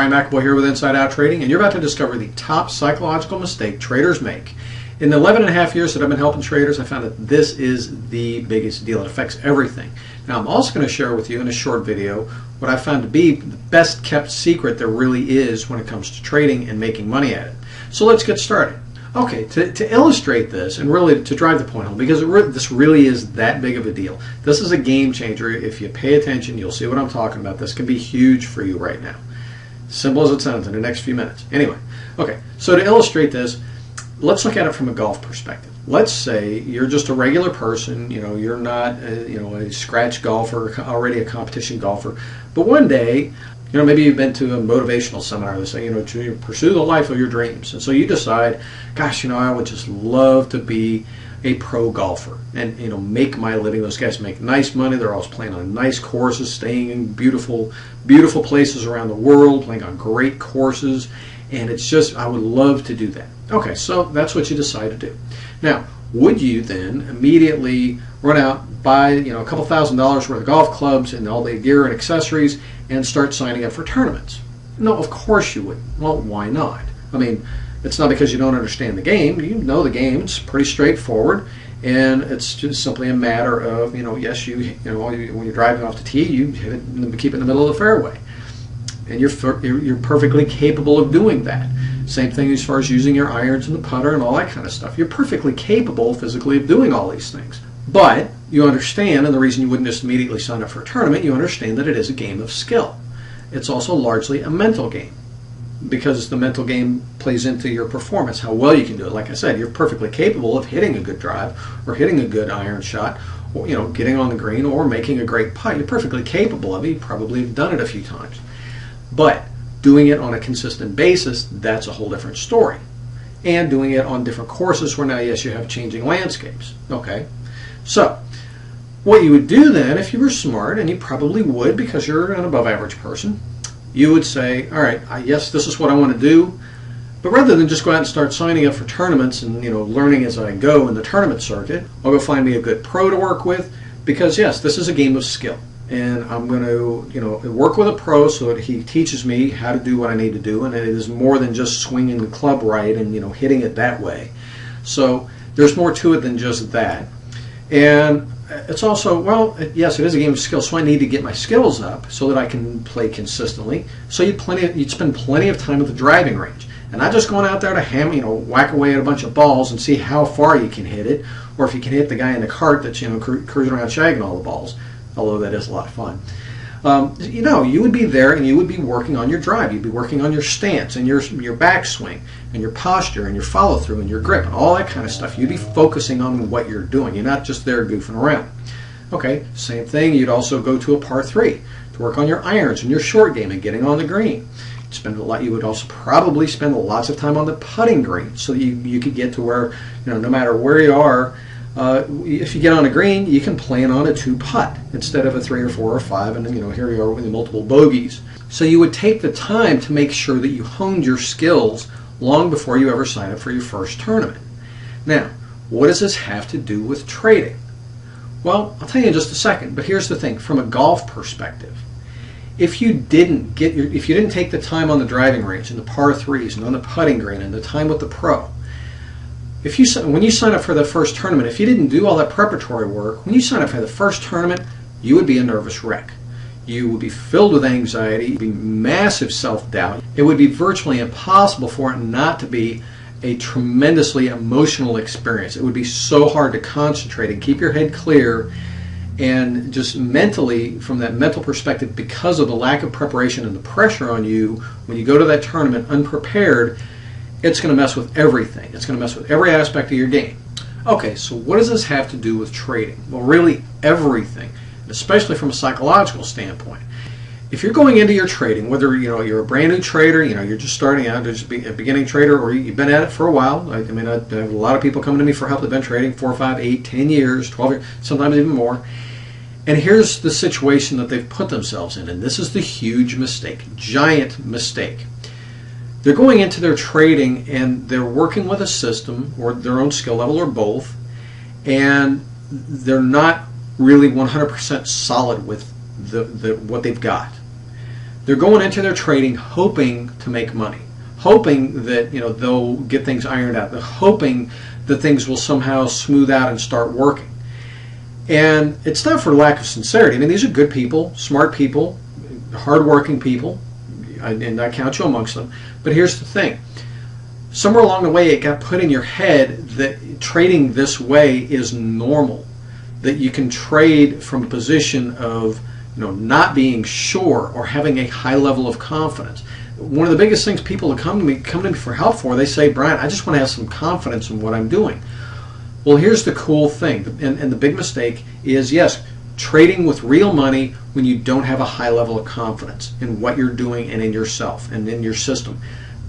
Brian McAboy here with Inside Out Trading, and you're about to discover the top psychological mistake traders make. In the 11 and a half years that I've been helping traders, I found that this is the biggest deal. It affects everything. Now, I'm also going to share with you in a short video what I found to be the best kept secret there really is when it comes to trading and making money at it. So let's get started. Okay, to illustrate this and really to drive the point home, because this really is that big of a deal. This is a game changer. If you pay attention, you'll see what I'm talking about. This can be huge for you right now. Simple as it sounds in the next few minutes. Anyway, okay, so to illustrate this, let's look at it from a golf perspective. Let's say you're just a regular person, you're not a scratch golfer, already a competition golfer, but one day, maybe you've been to a motivational seminar that say, to pursue the life of your dreams. And so you decide, gosh, I would just love to be a pro golfer and, make my living. Those guys make nice money. They're always playing on nice courses, staying in beautiful, beautiful places around the world, playing on great courses. And it's just, I would love to do that. Okay, so that's what you decide to do. Now, would you then immediately run out, buy a couple $1,000s worth of golf clubs and all the gear and accessories and start signing up for tournaments? No, of course you wouldn't. Well, why not? I mean, it's not because you don't understand the game. You know the game. It's pretty straightforward, and it's just simply a matter of yes, when you're driving off the tee, you hit it, keep it in the middle of the fairway, and you're perfectly capable of doing that. Same thing as far as using your irons and the putter and all that kind of stuff. You're perfectly capable physically of doing all these things. But you understand, and the reason you wouldn't just immediately sign up for a tournament, you understand that it is a game of skill. It's also largely a mental game, because the mental game plays into your performance, how well you can do it. Like I said, you're perfectly capable of hitting a good drive or hitting a good iron shot, or getting on the green or making a great putt. You're perfectly capable of it. You probably have done it a few times. But doing it on a consistent basis, that's a whole different story. And doing it on different courses where now, yes, you have changing landscapes. Okay? So, what you would do then, if you were smart, and you probably would because you're an above average person, you would say, all right, yes, this is what I want to do, but rather than just go out and start signing up for tournaments and learning as I go in the tournament circuit, I'll go find me a good pro to work with, because yes, this is a game of skill. And I'm going to work with a pro so that he teaches me how to do what I need to do, and it is more than just swinging the club right and hitting it that way. So there's more to it than just that. And it's also, well, yes, it is a game of skill, so I need to get my skills up so that I can play consistently. So you'd spend plenty of time at the driving range, and not just going out there to whack away at a bunch of balls and see how far you can hit it, or if you can hit the guy in the cart that's cruising around shagging all the balls. Although that is a lot of fun. You would be there and you would be working on your drive. You'd be working on your stance and your backswing and your posture and your follow through and your grip and all that kind of stuff. You'd be focusing on what you're doing. You're not just there goofing around. Okay, same thing. You'd also go to a par 3 to work on your irons and your short game and getting on the green. You would also probably spend lots of time on the putting green so that you could get to where, no matter where you are, if you get on a green, you can plan on a 2-putt instead of a 3 or 4 or 5, and then here you are with multiple bogeys. So you would take the time to make sure that you honed your skills long before you ever sign up for your first tournament. Now, what does this have to do with trading? Well, I'll tell you in just a second, but here's the thing, from a golf perspective. If you didn't take the time on the driving range and the par 3s and on the putting green and the time with the pro, when you sign up for the first tournament, if you didn't do all that preparatory work, when you sign up for the first tournament, you would be a nervous wreck. You would be filled with anxiety, you'd be massive self-doubt. It would be virtually impossible for it not to be a tremendously emotional experience. It would be so hard to concentrate and keep your head clear, and just mentally, from that mental perspective, because of the lack of preparation and the pressure on you, when you go to that tournament unprepared, it's going to mess with everything. It's going to mess with every aspect of your game. Okay, so what does this have to do with trading? Well, really everything, especially from a psychological standpoint. If you're going into your trading, whether you're a brand new trader, you're just starting out, just a beginning trader, or you've been at it for a while. I have a lot of people coming to me for help. They've been trading 4, 5, 8, 10 years, 12 years, sometimes even more. And here's the situation that they've put themselves in, and this is the huge mistake, giant mistake. They're going into their trading and they're working with a system or their own skill level or both, and they're not really 100% solid with what they've got. They're going into their trading hoping to make money, hoping that they'll get things ironed out. They're hoping that things will somehow smooth out and start working. And it's not for lack of sincerity. I mean, these are good people, smart people, hardworking people, and I count you amongst them. But here's the thing. Somewhere along the way, it got put in your head that trading this way is normal, that you can trade from a position of not being sure or having a high level of confidence. One of the biggest things people that come to me for help for, they say, Brian, I just want to have some confidence in what I'm doing. Well, here's the cool thing, and the big mistake is, yes, trading with real money when you don't have a high level of confidence in what you're doing and in yourself and in your system.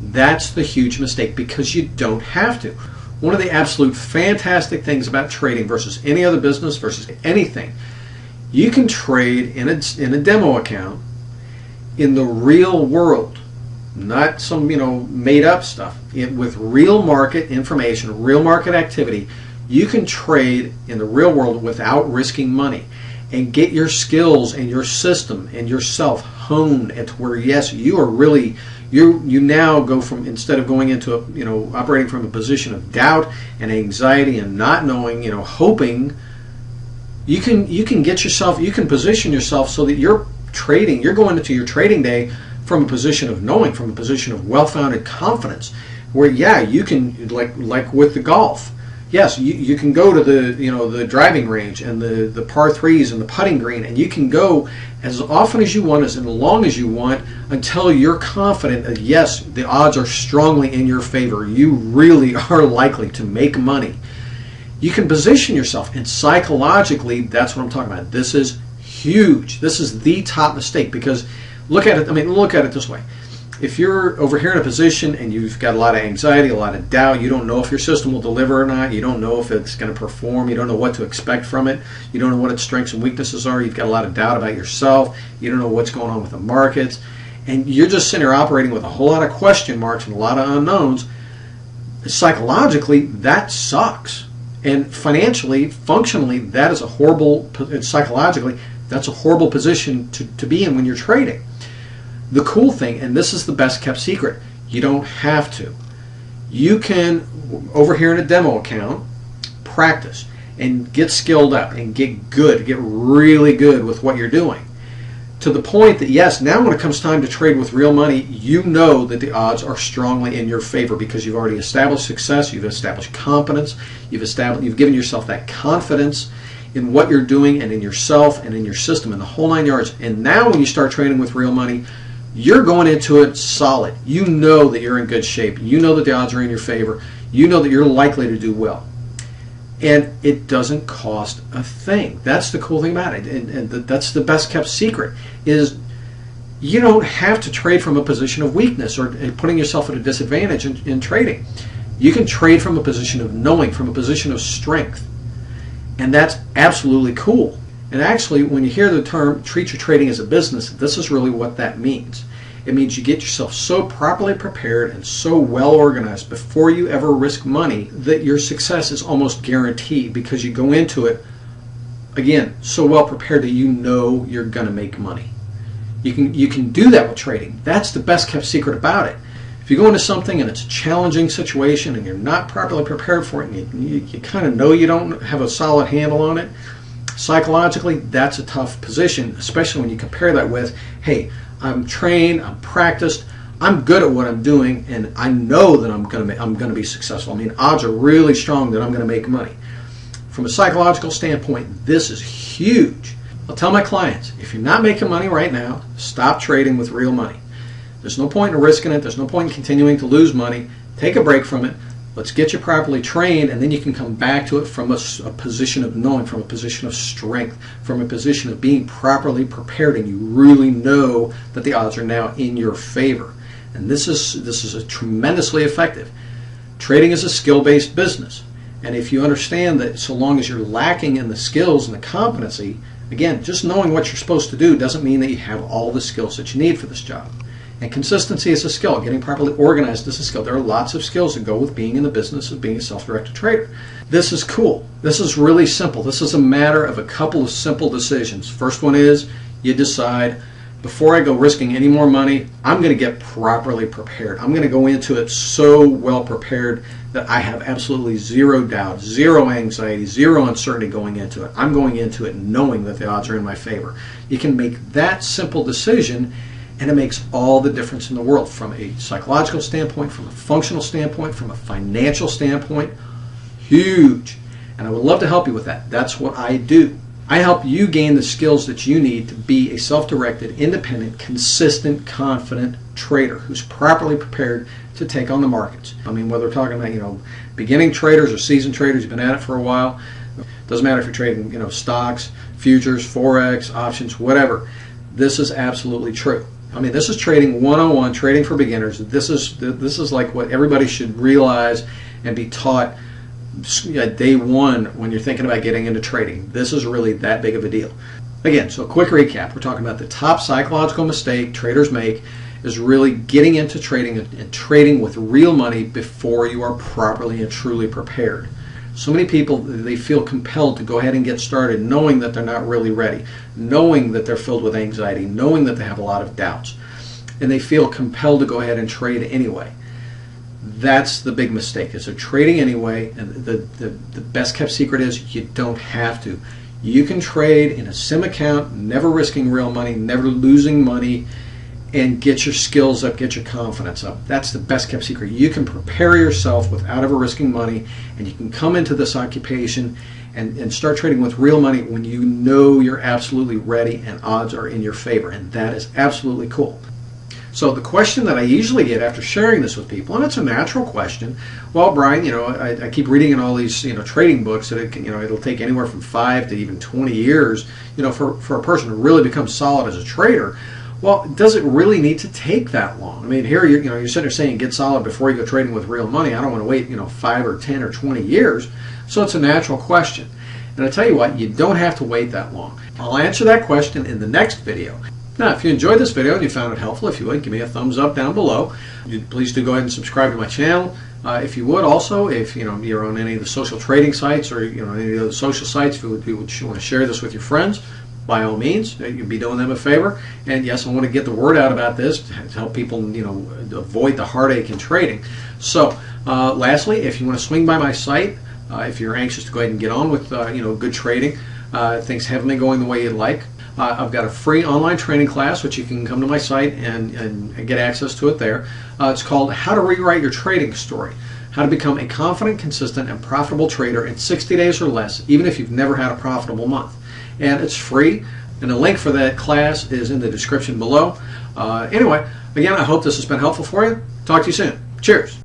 That's the huge mistake, because you don't have to. One of the absolute fantastic things about trading versus any other business versus anything, you can trade in a demo account in the real world, not some made up stuff. With real market information, real market activity, you can trade in the real world without risking money and get your skills and your system and yourself honed at where, yes, you are really, you now go from, instead of going into operating from a position of doubt and anxiety and not knowing, hoping, you can get yourself, you can position yourself so that you're going into your trading day from a position of knowing, from a position of well-founded confidence, where you can, like with the golf, yes, you can go to the driving range and the par threes and the putting green, and you can go as often as you want, as long as you want, until you're confident that, yes, the odds are strongly in your favor. You really are likely to make money. You can position yourself, and psychologically, that's what I'm talking about. This is huge. This is the top mistake, because look at it this way. If you're over here in a position and you've got a lot of anxiety, a lot of doubt, you don't know if your system will deliver or not, you don't know if it's going to perform, you don't know what to expect from it, you don't know what its strengths and weaknesses are, you've got a lot of doubt about yourself, you don't know what's going on with the markets, and you're just sitting there operating with a whole lot of question marks and a lot of unknowns, psychologically, that sucks. And financially, functionally, that is a horrible, psychologically, that's a horrible position to be in when you're trading. The cool thing, and this is the best kept secret, you don't have to. You can, over here in a demo account, practice and get skilled up and get good, get really good with what you're doing. To the point that, yes, now when it comes time to trade with real money, you know that the odds are strongly in your favor, because you've already established success, you've established competence, you've given yourself that confidence in what you're doing and in yourself and in your system and the whole 9 yards. And now when you start trading with real money, you're going into it solid. You know that you're in good shape. You know that the odds are in your favor. You know that you're likely to do well. And it doesn't cost a thing. That's the cool thing about it. And that's the best kept secret, is you don't have to trade from a position of weakness or putting yourself at a disadvantage in trading. You can trade from a position of knowing, from a position of strength. And that's absolutely cool. And actually, when you hear the term treat your trading as a business, this is really what that means. It means you get yourself so properly prepared and so well organized before you ever risk money that your success is almost guaranteed, because you go into it, again, so well prepared that you know you're going to make money. You can do that with trading. That's the best kept secret about it. If you go into something and it's a challenging situation and you're not properly prepared for it, and you kind of know you don't have a solid handle on it, psychologically, that's a tough position, especially when you compare that with, hey, I'm trained, I'm practiced, I'm good at what I'm doing, and I know that I'm going to be successful. I mean, odds are really strong that I'm going to make money. From a psychological standpoint, this is huge. I'll tell my clients, if you're not making money right now, stop trading with real money. There's no point in risking it. There's no point in continuing to lose money. Take a break from it. Let's get you properly trained, and then you can come back to it from a position of knowing, from a position of strength, from a position of being properly prepared, and you really know that the odds are now in your favor. And this is a tremendously effective. Trading is a skill-based business, and if you understand that, so long as you're lacking in the skills and the competency, again, just knowing what you're supposed to do doesn't mean that you have all the skills that you need for this job. And consistency is a skill. Getting properly organized is a skill. There are lots of skills that go with being in the business of being a self-directed trader. This is cool. This is really simple. This is a matter of a couple of simple decisions. First one is you decide, before I go risking any more money, I'm going to get properly prepared. I'm going to go into it so well prepared that I have absolutely zero doubt, zero anxiety, zero uncertainty going into it. I'm going into it knowing that the odds are in my favor. You can make that simple decision, and it makes all the difference in the world from a psychological standpoint, from a functional standpoint, from a financial standpoint. Huge. And I would love to help you with that. That's what I do. I help you gain the skills that you need to be a self-directed, independent, consistent, confident trader who's properly prepared to take on the markets. I mean, whether we're talking about, beginning traders or seasoned traders, you've been at it for a while. Doesn't matter if you're trading, stocks, futures, forex, options, whatever. This is absolutely true. I mean, this is trading 101, trading for beginners. This is like what everybody should realize and be taught day one when you're thinking about getting into trading. This is really that big of a deal. Again, so a quick recap. We're talking about the top psychological mistake traders make is really getting into trading and trading with real money before you are properly and truly prepared. So many people, they feel compelled to go ahead and get started knowing that they're not really ready, knowing that they're filled with anxiety, knowing that they have a lot of doubts, and they feel compelled to go ahead and trade anyway. That's the big mistake, is they're trading anyway, and the best kept secret is you don't have to. You can trade in a sim account, never risking real money, never losing money, and get your skills up, get your confidence up. That's the best kept secret. You can prepare yourself without ever risking money, and you can come into this occupation and start trading with real money when you know you're absolutely ready and odds are in your favor, and that is absolutely cool. So the question that I usually get after sharing this with people, and it's a natural question, well, Brian, I keep reading in all these, trading books that it'll take anywhere from 5 to even 20 years, for a person to really become solid as a trader. Well, does it really need to take that long? I mean, here you're sitting there saying get solid before you go trading with real money. I don't want to wait, 5 or 10 or 20 years. So it's a natural question. And I tell you what, you don't have to wait that long. I'll answer that question in the next video. Now, if you enjoyed this video and you found it helpful, if you would, give me a thumbs up down below. Please do go ahead and subscribe to my channel. If you would also, if you're on any of the social trading sites or any of the other social sites, if you would want to share this with your friends, by all means, you'd be doing them a favor. And yes, I want to get the word out about this to help people, avoid the heartache in trading. So, lastly, if you want to swing by my site, if you're anxious to go ahead and get on with, good trading, things haven't been going the way you'd like, I've got a free online training class, which you can come to my site and get access to it there. It's called How to Rewrite Your Trading Story. How to become a confident, consistent, and profitable trader in 60 days or less, even if you've never had a profitable month. And it's free, and the link for that class is in the description below. Anyway, again, I hope this has been helpful for you. Talk to you soon. Cheers.